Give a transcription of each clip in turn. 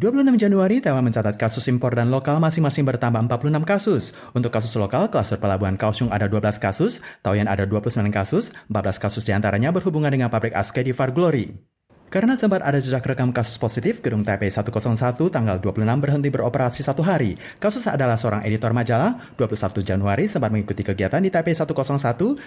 26 Januari, Taiwan mencatat kasus impor dan lokal masing-masing bertambah 46 kasus. Untuk kasus lokal, klaster pelabuhan Kaohsiung ada 12 kasus, Taoyuan ada 29 kasus, 14 kasus diantaranya berhubungan dengan pabrik ASK di Far Glory. Karena sempat ada jejak rekam kasus positif, Gedung Taipei 101 tanggal 26 berhenti beroperasi 1 hari. Kasus adalah seorang editor majalah, 21 Januari sempat mengikuti kegiatan di Taipei 101,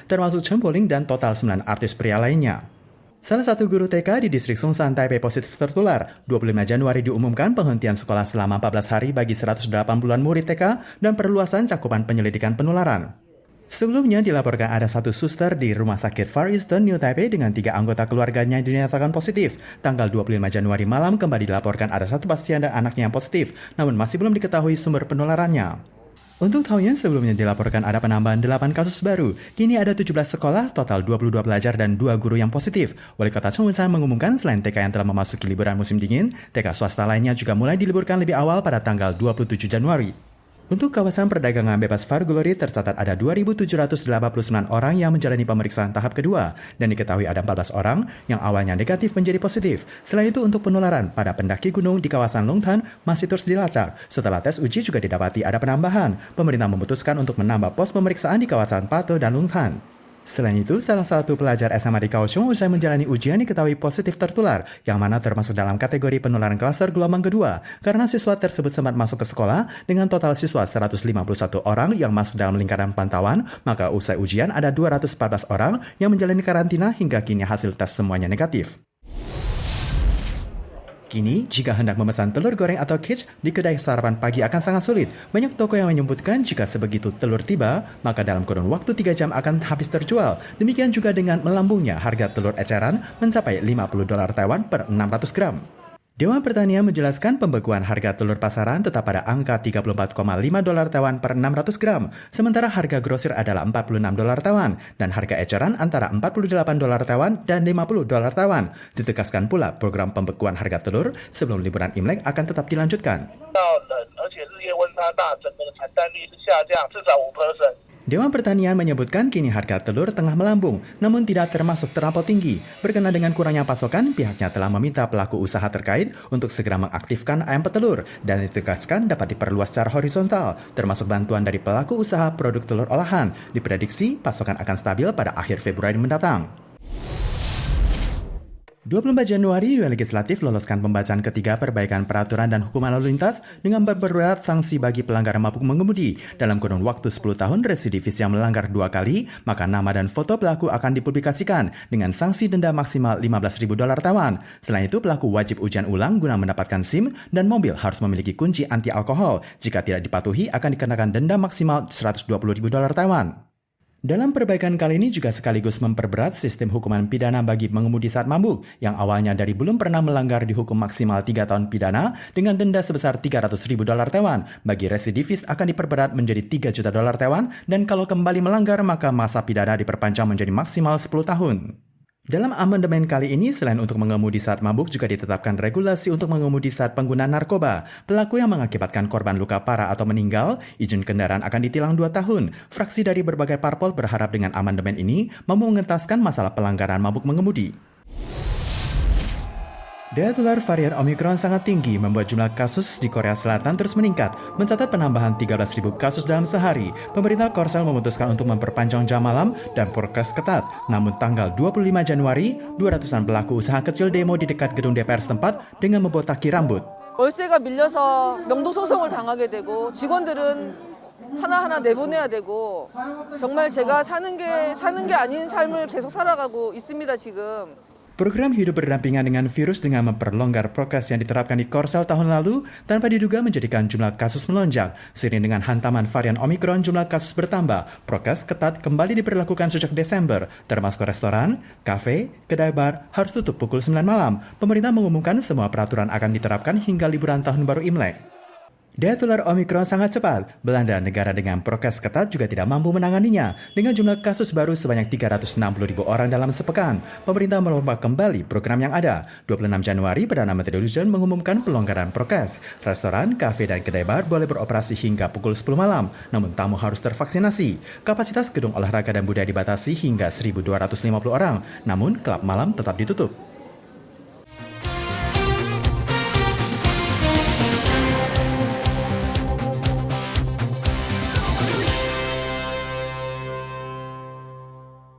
termasuk Chen Poling dan total 9 artis pria lainnya. Salah satu guru TK di distrik Songshan Taipei positif tertular. 25 Januari diumumkan penghentian sekolah selama 14 hari bagi 180-an murid TK dan perluasan cakupan penyelidikan penularan. Sebelumnya dilaporkan ada satu suster di Rumah Sakit Far Eastern New Taipei dengan 3 anggota keluarganya yang dinyatakan positif. Tanggal 25 Januari malam kembali dilaporkan ada satu pasien dan anaknya yang positif, namun masih belum diketahui sumber penularannya. Untuk Taoyuan sebelumnya dilaporkan ada penambahan 8 kasus baru. Kini ada 17 sekolah, total 22 pelajar dan 2 guru yang positif. Wali Kota Cheongshan mengumumkan selain TK yang telah memasuki liburan musim dingin, TK swasta lainnya juga mulai diliburkan lebih awal pada tanggal 27 Januari. Untuk kawasan perdagangan bebas Far Glory tercatat ada 2.789 orang yang menjalani pemeriksaan tahap kedua dan diketahui ada 14 orang yang awalnya negatif menjadi positif. Selain itu untuk penularan pada pendaki gunung di kawasan Longtan masih terus dilacak. Setelah tes uji juga didapati ada penambahan. Pemerintah memutuskan untuk menambah pos pemeriksaan di kawasan Pato dan Longtan. Selain itu, salah satu pelajar SMA di Kaohsiung usai menjalani ujian diketahui positif tertular, yang mana termasuk dalam kategori penularan klaster gelombang kedua, karena siswa tersebut sempat masuk ke sekolah dengan total siswa 151 orang yang masuk dalam lingkaran pantauan, maka usai ujian ada 214 orang yang menjalani karantina hingga kini hasil tes semuanya negatif. Kini, jika hendak memesan telur goreng atau quiche di kedai sarapan pagi akan sangat sulit. Banyak toko yang menyebutkan jika sebegitu telur tiba, maka dalam kurun waktu 3 jam akan habis terjual. Demikian juga dengan melambungnya harga telur eceran mencapai $50 Taiwan per 600 gram. Dewan Pertanian menjelaskan pembekuan harga telur pasaran tetap pada angka $34,5 Taiwan per 600 gram, sementara harga grosir adalah $46 Taiwan, dan harga eceran antara $48 Taiwan dan $50 Taiwan. Ditegaskan pula program pembekuan harga telur sebelum liburan Imlek akan tetap dilanjutkan. Dewan Pertanian menyebutkan kini harga telur tengah melambung, namun tidak termasuk terlampau tinggi. Berkenaan dengan kurangnya pasokan, pihaknya telah meminta pelaku usaha terkait untuk segera mengaktifkan ayam petelur dan ditegaskan dapat diperluas secara horizontal, termasuk bantuan dari pelaku usaha produk telur olahan. Diprediksi pasokan akan stabil pada akhir Februari mendatang. 24 Januari, UN Legislatif loloskan pembacaan ketiga perbaikan peraturan dan hukuman lalu lintas dengan memperberat sanksi bagi pelanggar mabuk mengemudi. Dalam kurun waktu 10 tahun, residivis yang melanggar 2 kali, maka nama dan foto pelaku akan dipublikasikan dengan sanksi denda maksimal $15.000 Taiwan. Selain itu, pelaku wajib ujian ulang guna mendapatkan SIM dan mobil harus memiliki kunci anti alkohol. Jika tidak dipatuhi, akan dikenakan denda maksimal $120.000 Taiwan. Dalam perbaikan kali ini juga sekaligus memperberat sistem hukuman pidana bagi pengemudi saat mabuk, yang awalnya dari belum pernah melanggar dihukum maksimal 3 tahun pidana dengan denda sebesar $300.000 Taiwan. Bagi residivis akan diperberat menjadi $3 juta Taiwan, dan kalau kembali melanggar maka masa pidana diperpanjang menjadi maksimal 10 tahun. Dalam amandemen kali ini, selain untuk mengemudi saat mabuk, juga ditetapkan regulasi untuk mengemudi saat penggunaan narkoba. Pelaku yang mengakibatkan korban luka parah atau meninggal, izin kendaraan akan ditilang 2 tahun. Fraksi dari berbagai parpol berharap dengan amandemen ini mampu mengentaskan masalah pelanggaran mabuk mengemudi. Daya tular varian Omicron sangat tinggi membuat jumlah kasus di Korea Selatan terus meningkat, mencatat penambahan 13.000 kasus dalam sehari. Pemerintah Korsel memutuskan untuk memperpanjang jam malam dan prokes ketat. Namun tanggal 25 Januari, 200-an pelaku usaha kecil demo di dekat gedung DPR setempat dengan membotaki rambut. 월세가 밀려서 명동 소송을 당하게 되고 직원들은 하나하나 내보내야 되고 정말 제가 사는 게 아닌 삶을 계속 살아가고 있습니다 지금. Program hidup berdampingan dengan virus dengan memperlonggar prokes yang diterapkan di Korsel tahun lalu tanpa diduga menjadikan jumlah kasus melonjak. Seiring dengan hantaman varian Omicron, jumlah kasus bertambah. Prokes ketat kembali diberlakukan sejak Desember, termasuk restoran, kafe, kedai bar harus tutup pukul 9 malam. Pemerintah mengumumkan semua peraturan akan diterapkan hingga liburan tahun baru Imlek. Daya tular Omicron sangat cepat. Belanda, negara dengan prokes ketat, juga tidak mampu menanganinya. Dengan jumlah kasus baru sebanyak 360.000 orang dalam sepekan, pemerintah merombak kembali program yang ada. 26 Januari, Perdana Menteri Lujan mengumumkan pelonggaran prokes. Restoran, kafe, dan kedai bar boleh beroperasi hingga pukul 10 malam, namun tamu harus tervaksinasi. Kapasitas gedung olahraga dan budaya dibatasi hingga 1.250 orang, namun klub malam tetap ditutup.